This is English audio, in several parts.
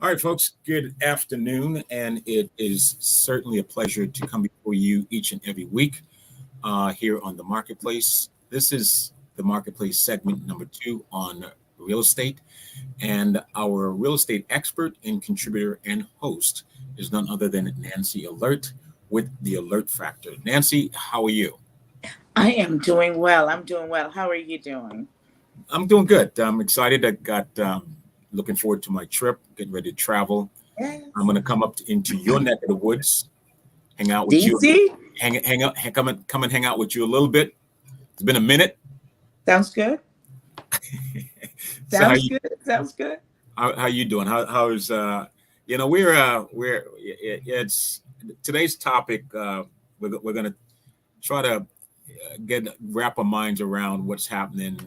All right, folks, good afternoon. And it is certainly a pleasure to come before you each and every week here on the Marketplace. This is the Marketplace segment number 2 on real estate. And our real estate expert and contributor and host is none other than Nancy Alert with the Alert Factor. Nancy, how are you? I am doing well. I'm doing well. How are you doing? I'm doing good. I'm excited. I got looking forward to my trip, getting ready to travel. I'm Yes. going to come into your neck of the woods, hang out with you, DC? hang out, come and hang out with you a little bit. It's been a minute. Sounds good. So Sounds good. Sounds good. how you doing? How's we're it's today's topic. We're gonna try to get wrap our minds around what's happening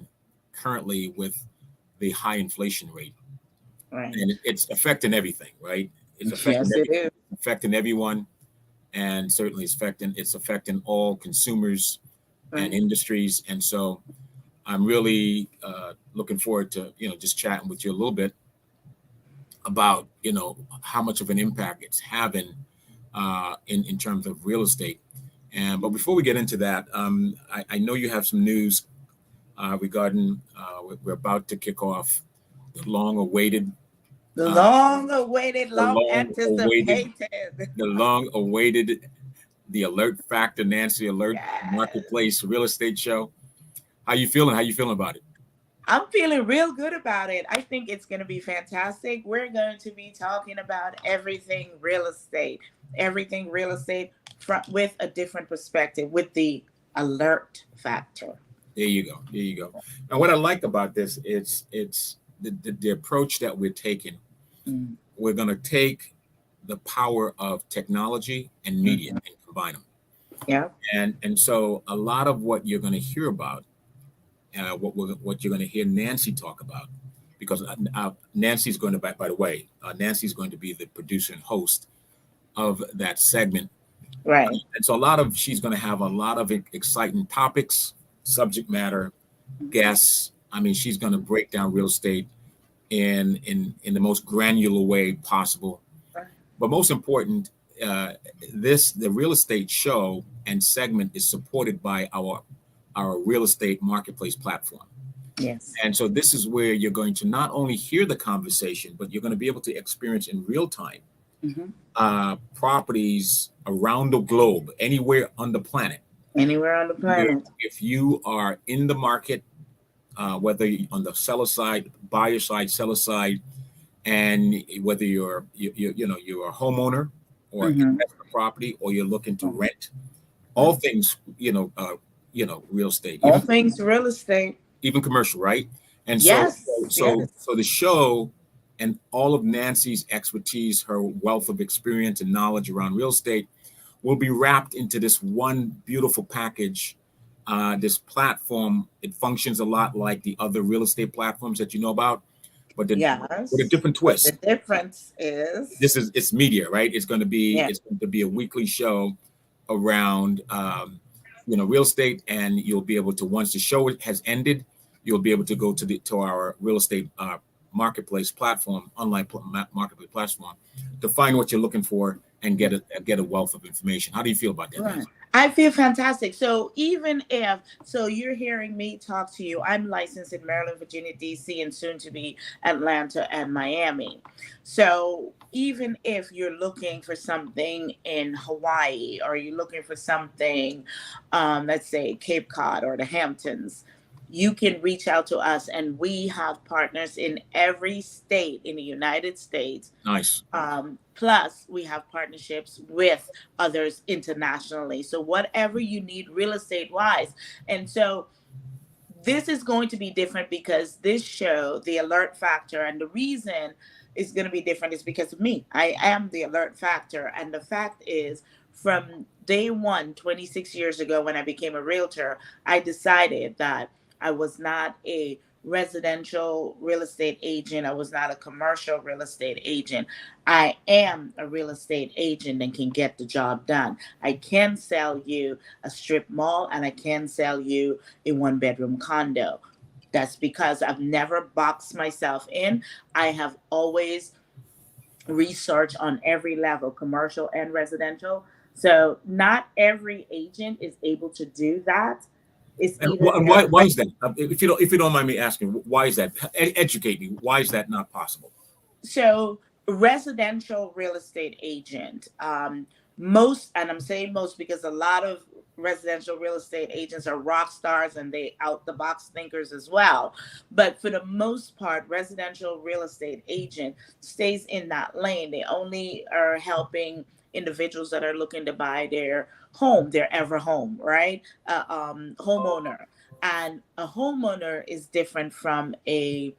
currently with the high inflation rate, Right. and it's affecting everything, right? It's affecting Yes, it is. affecting everyone, and certainly it's affecting all consumers and Right. industries. And so I'm really looking forward to just chatting with you a little bit about how much of an impact it's having in terms of real estate. And but before we get into that, I know you have some news regarding we're about to kick off the long-awaited, The uh, long awaited, the long long-awaited, anticipated. the long-awaited, the Alert Factor Nancy Alert Yes. Marketplace Real Estate Show. How you feeling? How you feeling about it? I'm feeling real good about it. I think it's going to be fantastic. We're going to be talking about everything real estate with a different perspective, with the alert factor. There you go. There you go. And what I like about this, it's the approach that we're taking. Mm. We're going to take the power of technology and media Mhm. and combine them. Yeah. And so a lot of what you're going to hear about, what you're going to hear Nancy talk about, because Nancy's going to, by the way, Nancy's going to be the producer and host of that segment. Right. And so she's going to have a lot of exciting topics, subject matter, guests. I mean, she's going to break down real estate in the most granular way possible. Right. But most important, uh, the real estate show and segment is supported by our real estate marketplace platform. Yes. And so this is where you're going to not only hear the conversation, but you're going to be able to experience in real time Hmm. properties around the globe, anywhere on the planet. Anywhere on the Where planet. if you are in the market, whether on the seller side, buyer side, seller side, and whether you're a homeowner or Hmm. invest in property or you're looking to rent, all Right. things real estate, All things real estate. even commercial, right? And so Yes. so Yes. so the show and all of Nancy's expertise, her wealth of experience and knowledge around real estate will be wrapped into this one beautiful package. This platform, it functions a lot like the other real estate platforms that you know about, but with a Yes. different But the twist. difference is, It's media, right? yeah. It's going to be a weekly show around real estate, and you'll be able to, once the show has ended, you'll be able to go to our real estate marketplace platform, marketplace platform, to find what you're looking for and get a wealth of information. How do you feel about that, Right. Nancy? I feel fantastic. So you're hearing me talk to you, I'm licensed in Maryland, Virginia, DC, and soon to be Atlanta and Miami. So even if you're looking for something in Hawaii, or you're looking for something, let's say Cape Cod or the Hamptons, you can reach out to us, and we have partners in every state in the United States. Nice. Plus, we have partnerships with others internationally. So, whatever you need real estate wise. And so, this is going to be different because this show, the alert factor, and the reason it's going to be different is because of me. I am the alert factor. And the fact is, from day one, 26 years ago, when I became a realtor, I decided that I was not a residential real estate agent. I was not a commercial real estate agent. I am a real estate agent and can get the job done. I can sell you a strip mall, and I can sell you a one bedroom condo. That's because I've never boxed myself in. I have always research on every level, commercial and residential. So not every agent is able to do that. It's And either why is that? If you don't mind me asking, why is that? Educate me. Why is that not possible? so residential real estate agent, most, and I'm saying most because a lot of residential real estate agents are rock stars and they out the box thinkers as well. But for the most part, residential real estate agent stays in that lane. They only are helping individuals that are looking to buy their home, their ever home, right? Homeowner. And a homeowner is different from a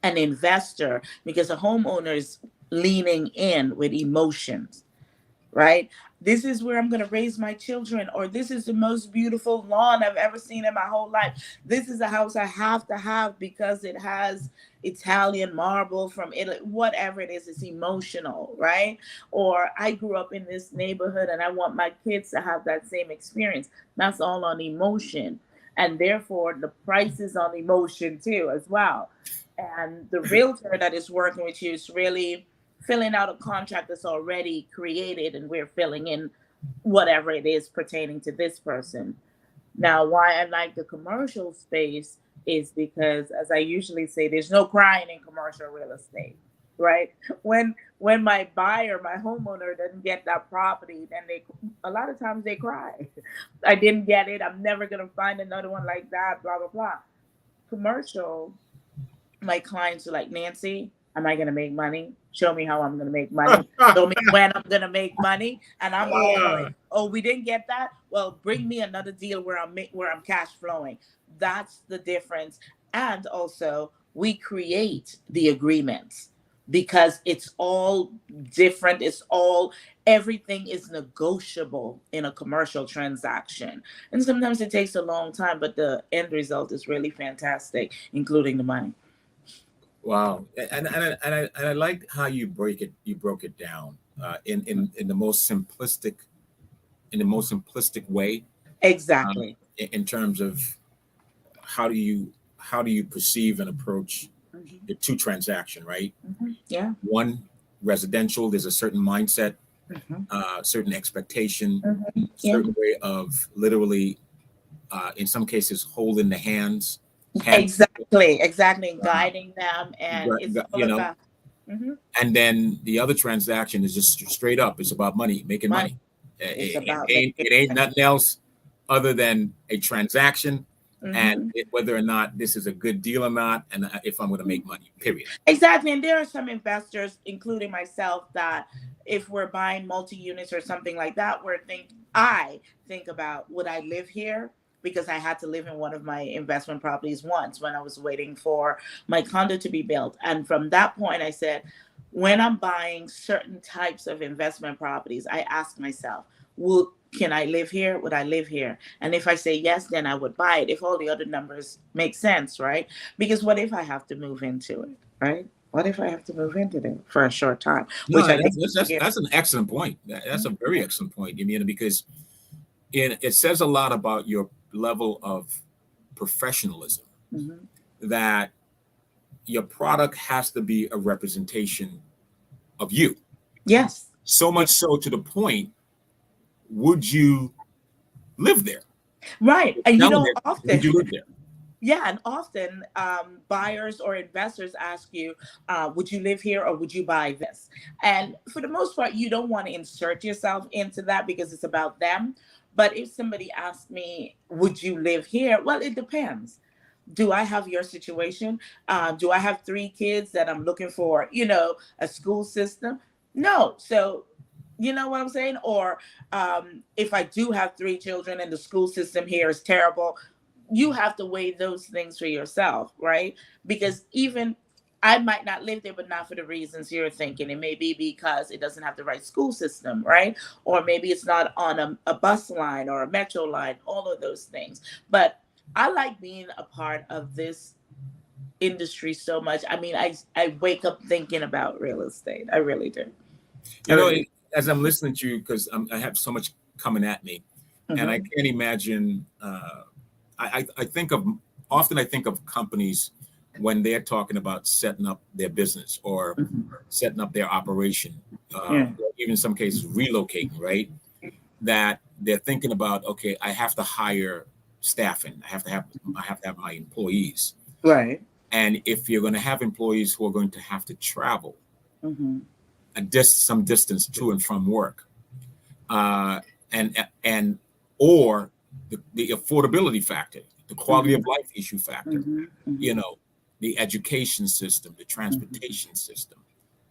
an investor because a homeowner is leaning in with emotions, right? This is where I'm going to raise my children, or this is the most beautiful lawn I've ever seen in my whole life. This is a house I have to have because it has Italian marble from Italy, whatever it is, it's emotional, right? Or I grew up in this neighborhood and I want my kids to have that same experience. That's all on emotion. And therefore, the price is on emotion too, as well. And the realtor that is working with you is really filling out a contract that's already created, and we're filling in whatever it is pertaining to this person. Now, why I like the commercial space is because, as I usually say, there's no crying in commercial real estate, right? When my buyer, my homeowner doesn't get that property, then they a lot of times they cry. I didn't get it. I'm never gonna find another one like that. Blah blah blah. Commercial, my clients are like, Nancy, am I going to make money? Show me how I'm going to make money. Show me when I'm going to make money. And I'm all for it. Oh, we didn't get that. Well, bring me another deal where I'm cash flowing. That's the difference. And also, we create the agreements because it's all different. It's all everything is negotiable in a commercial transaction. And sometimes it takes a long time, but the end result is really fantastic, including the money. Wow, and I like how you break it. You broke it down in the most simplistic way, Exactly. in terms of how do you perceive and approach Mhm. the two transaction, right? Yeah. One, residential, there's a certain mindset, Mhm. certain expectation, Yeah. certain way of literally, in some cases, holding the hand, Exactly. uh, Guiding them, and it's all you know, about mhm, and then the other transaction is just straight up. It's about money, making money. money. It's It about ain't making it ain't money. nothing else other than a transaction, and Mhm. whether or not this is a good deal or not, and if I'm going to make money. Period. Exactly. And there are some investors, including myself, that if we're buying multi units or something like that, I think about, would I live here? Because I had to live in one of my investment properties once when I was waiting for my condo to be built. And from that point, I said, when I'm buying certain types of investment properties, I ask myself, will can I live here? Would I live here? And if I say yes, then I would buy it if all the other numbers make sense, right? Because what if I have to move into it? Right? What if I have to move into them for a short time, No, which I live here? that's an excellent point. That's a very excellent point. You mean because it says a lot about your level of professionalism, Mhm. that your product has to be a representation of you. Yes. So Yeah. much so to the point, would you live there? Right. And Selling it, would you live there? yeah, and often buyers or investors ask you, would you live here or would you buy this? And for the most part, you don't want to insert yourself into that because it's about them. But if somebody asks me, would you live here? Well, it depends. Do I have your situation? Do I have three kids that I'm looking for, a school system? No. So, you know what I'm saying? Or if I do have three children and the school system here is terrible, you have to weigh those things for yourself, right? Because even I might not live there, but not for the reasons you're thinking. It may be because it doesn't have the right school system, right? Or maybe it's not on a bus line or a metro line, all of those things. But I like being a part of this industry so much. I mean, I wake up thinking about real estate. I really do. I You know, really as I'm listening to you, because I have so much coming at me, do. and I Hmm. can't imagine. I think of often. I think of companies when they're talking about setting up their business or setting up their operation, or even in some cases relocating, right? That they're thinking about, okay, I have to hire staffing. I have to have my employees. Right. And if you're going to have employees who are going to have to travel some distance to and from work, and or the affordability factor, the quality of life issue factor, you know, the education system, the transportation system,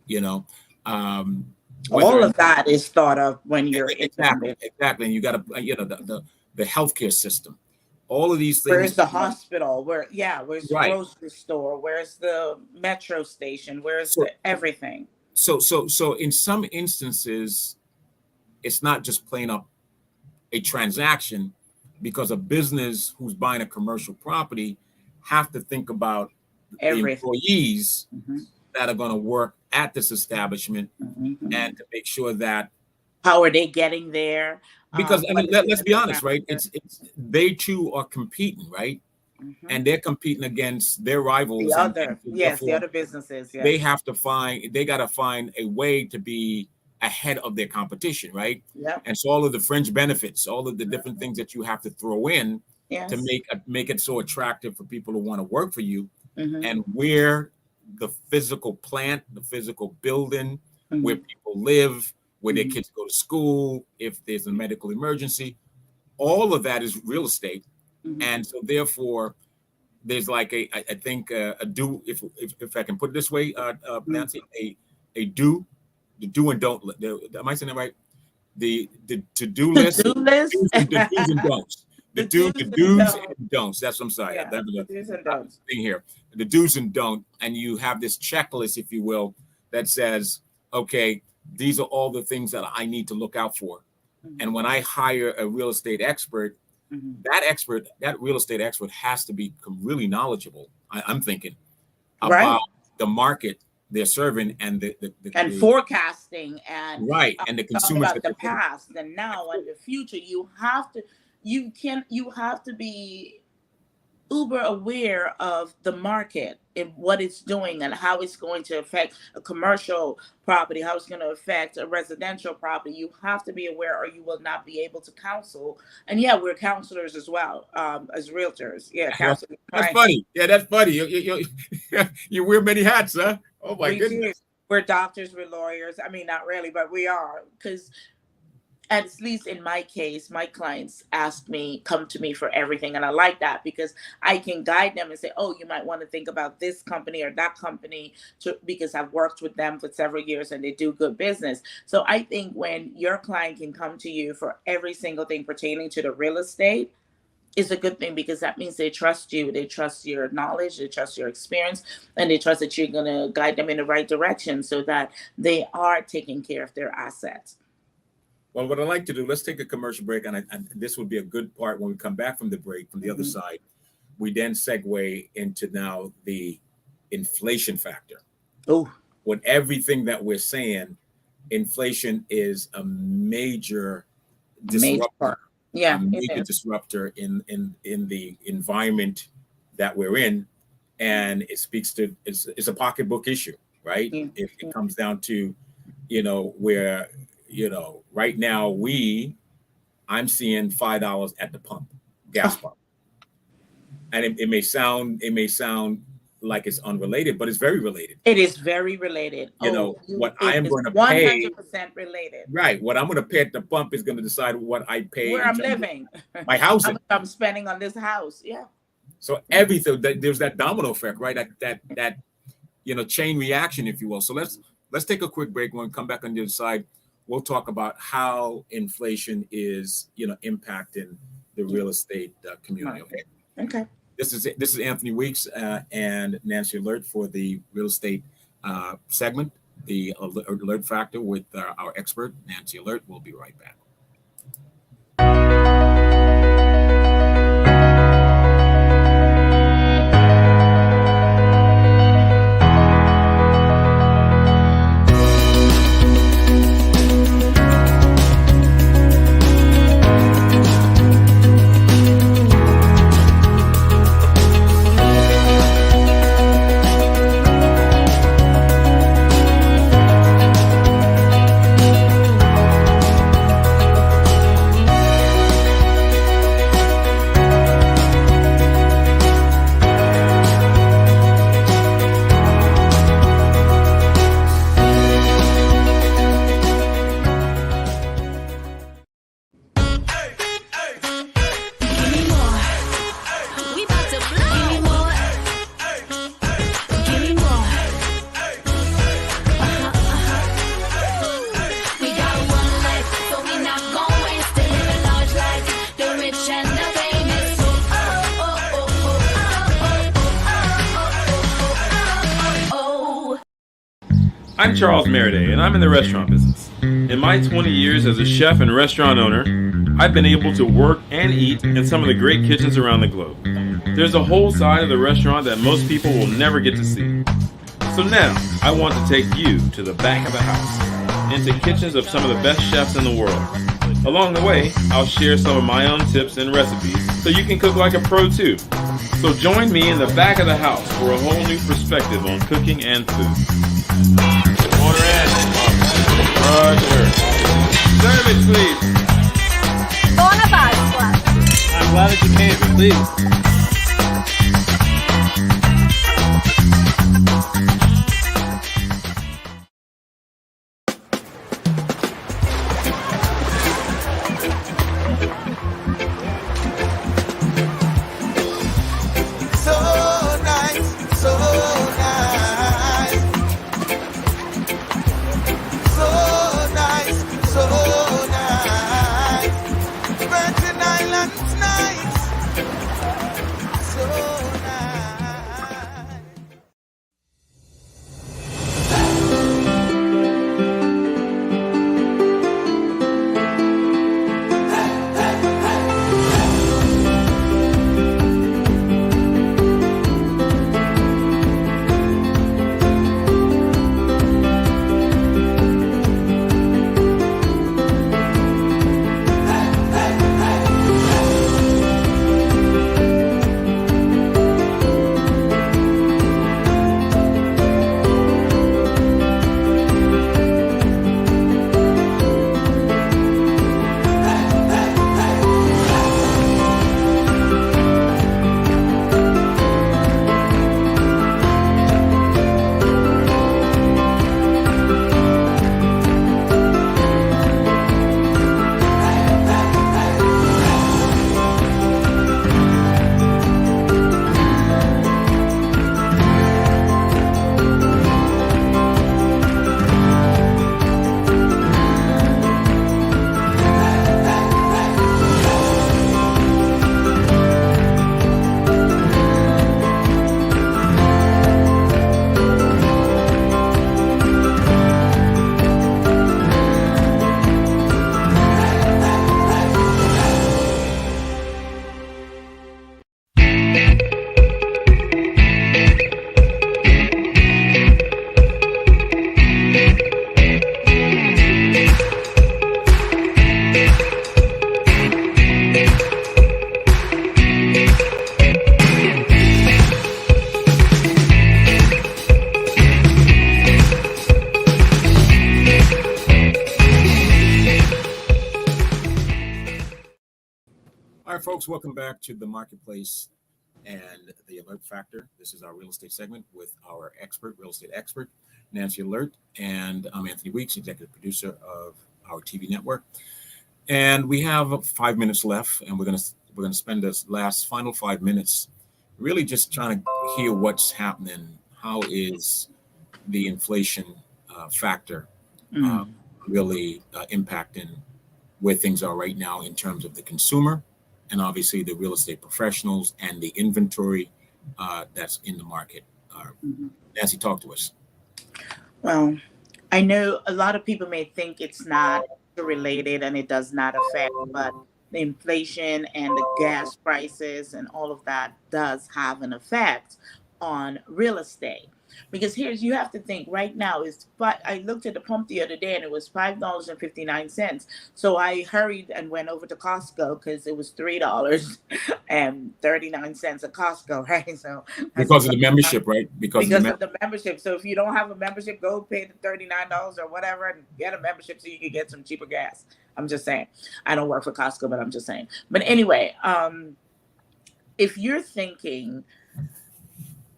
you know, all of that is thought of when you're exactly, and you got to, you know, the healthcare system, all of these things. Where's the hospital? Where's the Right. grocery store? Where's the metro station? Where's everything? So in some instances, it's not just plain up a transaction, because a business who's buying a commercial property have to think about the employees that are going to work at this establishment and to make sure that how are they getting there? Because I mean, let's be honest, right? It's they too are competing, right? And they're competing against their rivals. The other businesses. Yes. They got to find a way to be ahead of their competition, right? Yeah. And so all of the fringe benefits, all of the different things that you have to throw in to make it so attractive for people who want to work for you, and where the physical plant, the physical building, where people live, where their kids go to school, if there's a medical emergency, all of that is real estate. And so therefore, there's like I think a do, if I can put it this way, Nancy, a do. The do and don't. Am I saying that right? The to-do list. The do's and don'ts. The do's and don'ts. That's what I'm sorry. Yeah, do's and don'ts. Thing here. The do's and don'ts, and you have this checklist, if you will, that says, okay, these are all the things that I need to look out for. And when I hire a real estate expert, that real estate expert has to be really knowledgeable. I'm thinking about the market they're serving and the forecasting and and the consumers about the past and now and the future. You have to be uber aware of the market and what it's doing and how it's going to affect a commercial property, how it's going to affect a residential property. You have to be aware or you will not be able to counsel. And we're counselors as well, as realtors. That's funny. Yeah, that's funny. You wear many hats, huh? Oh my goodness. We're doctors, we're lawyers. I mean, not really, but we are, because at least in my case, my clients come to me for everything. And I like that because I can guide them and say, oh, you might want to think about this company or that company, because I've worked with them for several years and they do good business. So I think when your client can come to you for every single thing pertaining to the real estate, is a good thing, because that means they trust you. They trust your knowledge, they trust your experience, and they trust that you're going to guide them in the right direction so that they are taking care of their assets. Well, what I'd like to do, let's take a commercial break, and this would be a good part when we come back from the break, from the other side. We then segue into now the inflation factor. Oh, with everything that we're saying, inflation is a major disruptor. A major disruptor in the environment that we're in, and it speaks to it's a pocketbook issue, right? If it comes down to, where right now I'm seeing $5 at the pump, gas pump, and it may sound like it's unrelated, but it's very related. It is very related. What I am going to pay, 100% related. Right. What I'm going to pay at the pump is going to decide what I pay. Where I'm living. My housing. I'm spending on this house. Yeah. So everything, there's that domino effect, right? That chain reaction, if you will. So let's take a quick break. When we come back on the other side, we'll talk about how inflation is, impacting the real estate community. Okay. This is Anthony Weeks and Nancy Alert for the real estate segment, the alert factor with our expert, Nancy Alert. We'll be right back. I'm Charles Meriday, and I'm in the restaurant business. In my 20 years as a chef and restaurant owner, I've been able to work and eat in some of the great kitchens around the globe. There's a whole side of the restaurant that most people will never get to see. So now, I want to take you to the back of the house, into kitchens of some of the best chefs in the world. Along the way, I'll share some of my own tips and recipes so you can cook like a pro too. So join me in the back of the house for a whole new perspective on cooking and food. Order in. Roger. Service, please. Buona Pasqua. I'm glad that you came, please. All right, folks, welcome back to the Marketplace and the Alert Factor. This is our real estate segment with our real estate expert, Nancy Alert, and I'm Anthony Weeks, executive producer of our TV network. And we have 5 minutes left, and we're gonna spend this final 5 minutes really just trying to hear what's happening. How is the inflation factor really impacting where things are right now in terms of the consumer, and obviously the real estate professionals and the inventory that's in the market. Nancy, talk to us. Well, I know a lot of people may think it's not related and it does not affect, but the inflation and the gas prices and all of that does have an effect on real estate. Because you have to think right now I looked at the pump the other day and it was $5.59. So I hurried and went over to Costco because it was $3.39 at Costco, right? So because of the membership, right? Because of the membership. So if you don't have a membership, go pay the $39 or whatever and get a membership so you can get some cheaper gas. I'm just saying. I don't work for Costco, but I'm just saying. But anyway, if you're thinking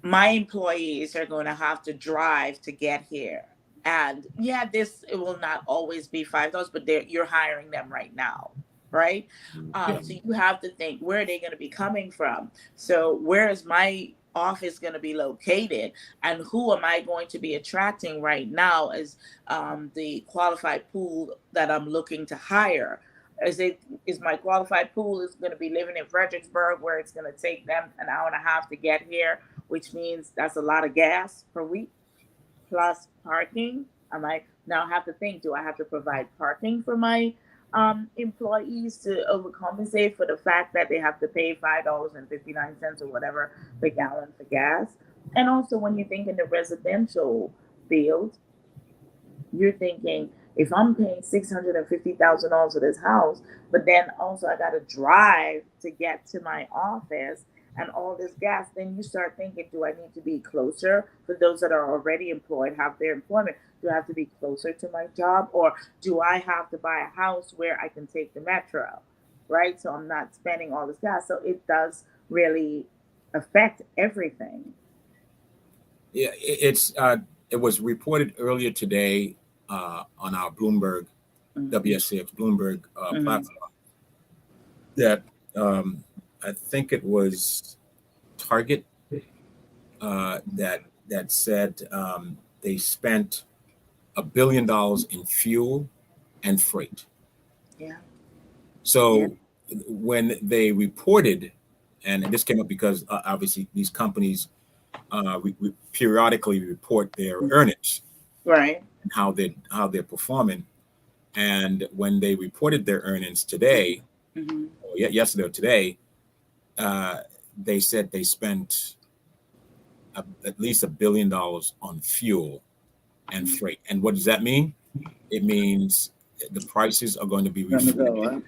my employees are going to have to drive to get here, and it will not always be $5, but you're hiring them right now, right? So you have to think, where are they going to be coming from? So where is my office going to be located, and who am I going to be attracting right now as the qualified pool that I'm looking to hire? Is my qualified pool is going to be living in Fredericksburg, where it's going to take them an hour and a half to get here, which means that's a lot of gas per week. plus parking. I might now have to think, do I have to provide parking for my employees to overcompensate for the fact that they have to pay $5.59 or whatever per gallon for gas? And also, when you think in the residential field, you're thinking, if I'm paying $650,000 for this house, but then also I got to drive to get to my office and all this gas, then you start thinking, do I need to be closer for those that are already employed, have their employment? Do I have to be closer to my job, or do I have to buy a house where I can take the metro, right? So I'm not spending all this gas. So it does really affect everything. Yeah, it was reported earlier today on our Bloomberg, WSCX Bloomberg platform that I think it was Target that said they spent $1 billion in fuel and freight. Yeah. So when they reported, and this came up because obviously these companies we periodically report their earnings, Right. and how they're performing. And when they reported their earnings today, or yesterday or today, they said they spent at least $1 billion on fuel and freight. And what does that mean? It means the prices are going to be reflected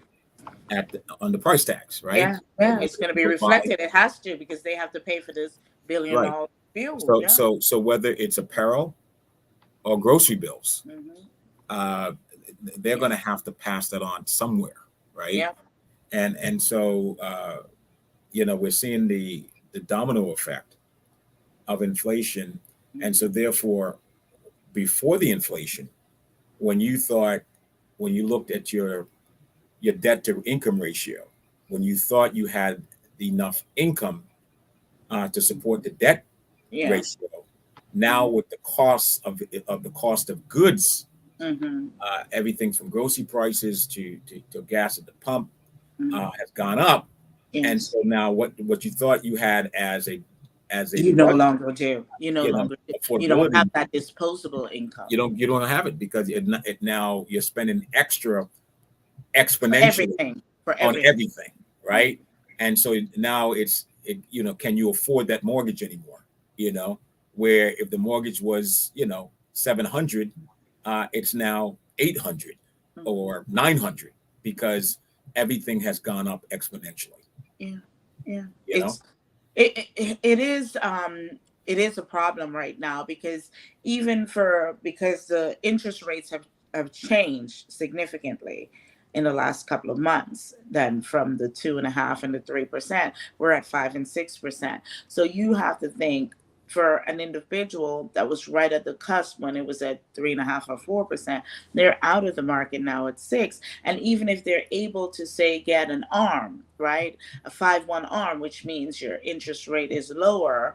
on the price tax, right? Yeah, it's going to be reflected. It has to, because they have to pay for this $1 billion fuel. So whether it's apparel or grocery bills, they're going to have to pass that on somewhere, right? Yeah. And so we're seeing the domino effect of inflation, and so therefore, before the inflation, when you looked at your debt to income ratio, when you thought you had enough income to support the debt ratio, now with the cost of goods, everything from grocery prices to gas at the pump has gone up, and so now what you thought you had as a you no longer do. You no longer do. You don't have that disposable income. You don't have it, because it now you're spending extra exponentially for on everything, right? And so now can you afford that mortgage anymore? Where if the mortgage was $700, it's now $800 or $900, because everything has gone up exponentially. It is a problem right now, because because the interest rates have changed significantly in the last couple of months. Then from the 2.5% and the 3%, we're at 5% and 6%. So you have to think, for an individual that was right at the cusp when it was at 3.5% or 4%, they're out of the market now at 6%. And even if they're able to, say, get an ARM, right, a 5/1 ARM, which means your interest rate is lower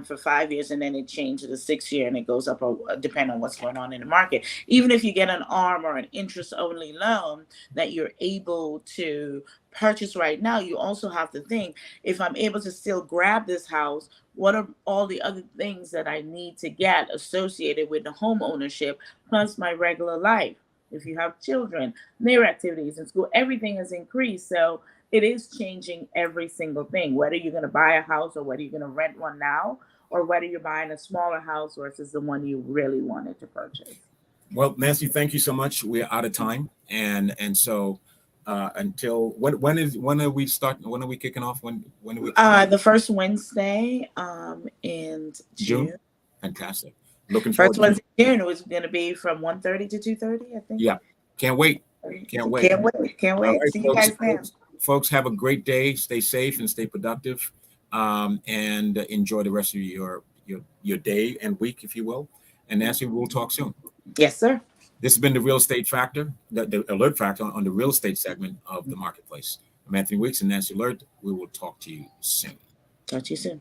for 5 years, and then it changes to the 6 year, and it goes up depending on what's going on in the market. Even if you get an ARM or an interest-only loan that you're able to purchase right now, you also have to think, if I'm able to still grab this house, what are all the other things that I need to get associated with the home ownership, plus my regular life? If you have children, their activities in school, everything has increased. So it is changing every single thing, whether you're going to buy a house or whether you're going to rent one now, or whether you're buying a smaller house versus the one you really wanted to purchase. Well, Nancy, thank you so much. We're out of time. And so until when are we starting? When are we kicking off? When are we? The first Wednesday in June. Fantastic. Looking forward. First Wednesday in June was going to be from 1:30 to 2:30, I think. Yeah. Can't wait. Can't wait. Right, see you guys then. Folks, have a great day. Stay safe and stay productive, and enjoy the rest of your day and week, if you will. And Nancy, we'll talk soon. Yes, sir. This has been the Real Estate Factor, the Alert Factor on the real estate segment of the Marketplace. I'm Anthony Weeks and Nancy Alert. We will talk to you soon. Talk to you soon.